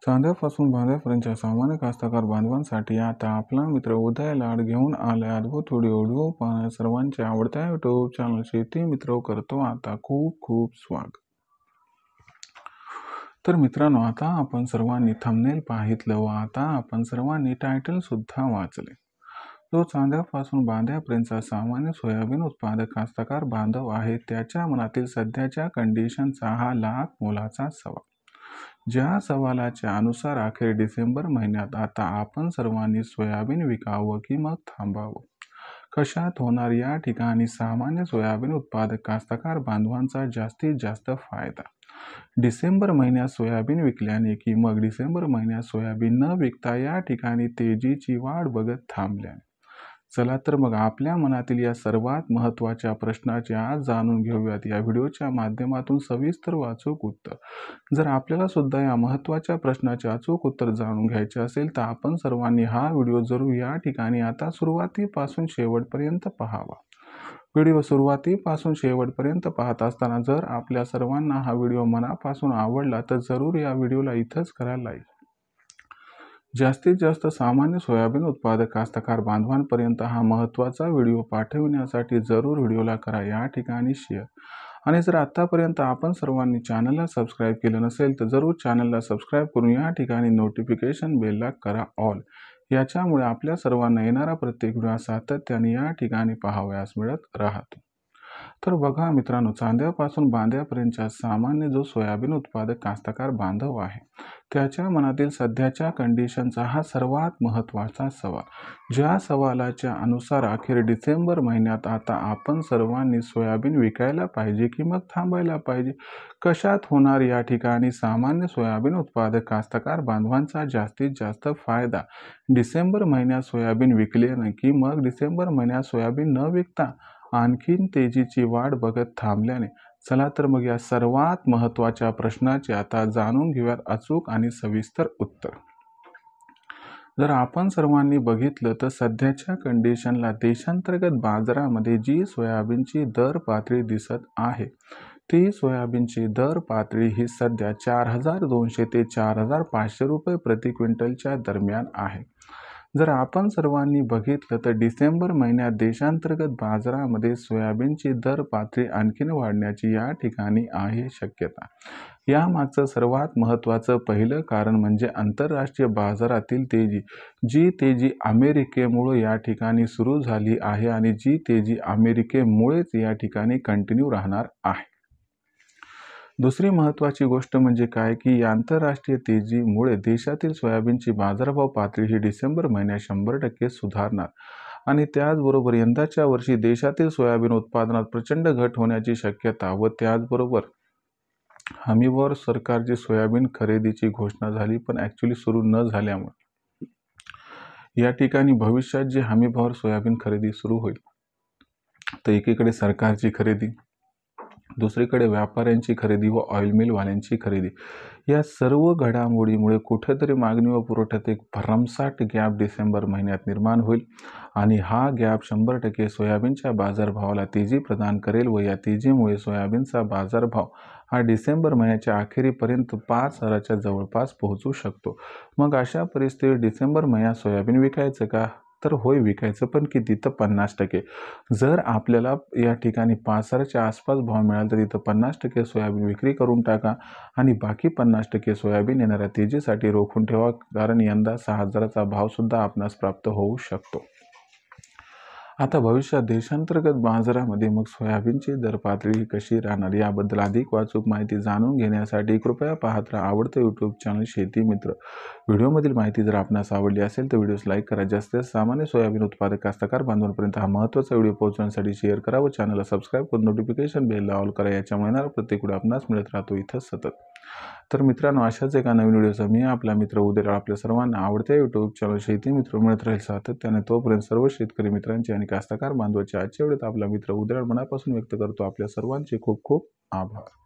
चांद्यापासून बांध्यापर्यंतच्या सामान्य कास्तकार बांधवांसाठी आता आपला मित्र उदय लाड घेऊन आलाय अद्भुत व्हिडिओ पाहण्या सर्वांच्या आवडत्या युट्यूब चॅनल शेती मित्र करतो आता खूप खूप स्वागत। तर मित्रांनो, आता आपण सर्वांनी थंबनेल पाहितलं व आता आपण सर्वांनी टायटल सुद्धा वाचले। जो चांद्यापासून बांध्यापर्यंतचा सामान्य सोयाबीन उत्पादक कास्तकार बांधव आहे त्याच्या मनातील सध्याच्या कंडिशनचा हा लाख मोलाचा सवाल। ज्या सवालाच्या अनुसार अखेर डिसेंबर महिन्यात आता आपण सर्वांनी सोयाबीन विकावं की मग थांबावं, कशात होणार या ठिकाणी सामान्य सोयाबीन उत्पादक कास्तकार बांधवांचा जास्तीत जास्त फायदा, डिसेंबर महिन्यात सोयाबीन विकल्याने की मग डिसेंबर महिन्यात सोयाबीन न विकता या ठिकाणी तेजीची वाढ बघत थांबल्याने। चला तर मग आपल्या मनातील या सर्वात महत्त्वाच्या प्रश्नाचे आज जाणून घेऊयात या व्हिडिओच्या माध्यमातून सविस्तर व अचूक उत्तर। जर आपल्याला सुद्धा या महत्त्वाच्या प्रश्नाचे अचूक उत्तर जाणून घ्यायचे असेल तर आपण सर्वांनी हा व्हिडिओ जरूर या ठिकाणी आता सुरुवातीपासून शेवटपर्यंत पाहावा। व्हिडिओ सुरुवातीपासून शेवटपर्यंत पाहत असताना जर आपल्या सर्वांना हा व्हिडिओ मनापासून आवडला तर जरूर या व्हिडिओला इथंच करा लाईक। जास्तीत जास्त सामान्य सोयाबीन उत्पादक कास्तकार बांधवांपर्यंत हा महत्त्वाचा व्हिडिओ पाठविण्यासाठी जरूर व्हिडिओला करा या ठिकाणी शेअर। आणि जर आतापर्यंत आपण सर्वांनी चॅनलला सबस्क्राईब केलं नसेल तर जरूर चॅनलला सबस्क्राईब करून या ठिकाणी नोटिफिकेशन बेलला करा ऑल, याच्यामुळे आपल्या सर्वांना येणारा प्रत्येक व्हिडिओ सातत्याने या ठिकाणी पाहावयास मिळत राहतो। तर बघा मित्रांनो, चांद्यापासून बांध्यापर्यंतच्या सामान्य जो सोयाबीन उत्पादक कास्तकार बांधव आहे त्याच्या मनातील सध्याच्या कंडिशनचा हा सर्वात महत्त्वाचा सवाल। ज्या सवालाच्या अनुसार अखेर डिसेंबर महिन्यात आता आपण सर्वांनी सोयाबीन विकायला पाहिजे की मग थांबायला पाहिजे, कशात होणार या ठिकाणी सामान्य सोयाबीन उत्पादक कास्तकार बांधवांचा जास्तीत जास्त फायदा, डिसेंबर महिन्यात सोयाबीन विकल्याने की मग डिसेंबर महिन्यात सोयाबीन न विकता आणखीन तेजीची वाढ बघत थांबल्याने। चला तर मग या सर्वात महत्त्वाच्या प्रश्नाचे आता जाणून घेऊयात अचूक आणि सविस्तर उत्तर। जर आपण सर्वांनी बघितलं तर सध्याच्या कंडिशनला देशांतर्गत बाजारामध्ये जी सोयाबीनची दर पातळी दिसत आहे ती सोयाबीनची दर पातळी ही सध्या 4200 ते 4500 रुपये प्रति क्विंटलच्या दरम्यान आहे। जर आपण सर्वांनी बघितलं तर डिसेंबर महिन्यात देशांतर्गत बाजारामध्ये सोयाबीनची दर पातळी आणखीन वाढण्याची या ठिकाणी आहे शक्यता। यामागचं सर्वात महत्त्वाचं पहिलं कारण म्हणजे आंतरराष्ट्रीय बाजारातील तेजी, जी तेजी अमेरिकेमुळे या ठिकाणी सुरू झाली आहे आणि जी तेजी अमेरिकेमुळेच या ठिकाणी कंटिन्यू राहणार आहे। दुसरी महत्त्वाची गोष्ट म्हणजे काय की या आंतरराष्ट्रीय तेजीमुळे देशातील सोयाबीनची बाजारभाव पातळी ही डिसेंबर महिन्यात 100% सुधारणार आणि त्याचबरोबर यंदाच्या वर्षी देशातील सोयाबीन उत्पादनात प्रचंड घट होण्याची शक्यता व त्याचबरोबर हमीभावावर सरकारची सोयाबीन खरेदीची घोषणा झाली पण ॲक्च्युली सुरू न झाल्यामुळे या ठिकाणी भविष्यात जे हमीभावावर सोयाबीन खरेदी सुरू होईल तर एकीकडे सरकारची खरेदी, दुसरीकडे व्यापाऱ्यांची खरेदी व ऑइल मिलवाल्यांची खरेदी, या सर्व घडामोडीमुळे कुठेतरी मागणी व पुरवठ्यात एक भरमसाठ गॅप डिसेंबर महिन्यात निर्माण होईल आणि हा गॅप 100% सोयाबीनच्या बाजारभावाला तेजी प्रदान करेल व या तेजीमुळे सोयाबीनचा बाजारभाव हा डिसेंबर महिन्याच्या अखेरीपर्यंत 5000च्या जवळपास पोहोचू शकतो। मग अशा परिस्थितीत डिसेंबर महिन्यात सोयाबीन विकायचं का? तर होय विकायचं, पण किती? तर 50%। जर आपल्याला या ठिकाणी 5000च्या आसपास भाव मिळाला तर तिथं 50% सोयाबीन विक्री करून टाका आणि बाकी 50% सोयाबीन येणाऱ्या तेजीसाठी रोखून ठेवा, कारण यंदा 6000चा भाव सुद्धा आपणास प्राप्त होऊ शकतो। आता भविष्यात देशांतर्गत बाजारामध्ये मग सोयाबीनची दर पातळी कशी राहणार याबद्दल अधिक वाचूक माहिती जाणून घेण्यासाठी कृपया पाहत राहा आवडते यूट्यूब चॅनल शेती मित्र। व्हिडिओमधील माहिती जर आपणास आवडली असेल तर व्हिडिओस लाईक करा, जास्तीत जास्त सामान्य सोयाबीन उत्पादक कास्तकार बांधवांपर्यंत हा महत्त्वाचा व्हिडिओ पोहोचवण्यासाठी शेअर करा व चॅनलला सबस्क्राईब करून नोटिफिकेशन बेलला ऑल करा, याच्यामुळे येणारा प्रत्येक व्हिडिओ आपणास मिळत राहतो इथं सतत। तर मित्रांनो, अशाच एका नवीन व्हिडिओचा मी आपला मित्र उदय आपल्या सर्वांना आवडत्या यूट्यूब चॅनल शेती मित्र मिळत राहील सातत्याने। तोपर्यंत सर्व शेतकरी मित्रांचे आणि कास्तकार बांधवांचे आजच्या वेळेत आपला मित्र उदय मनापासून व्यक्त करतो आपल्या सर्वांचे खूप खूप आभार।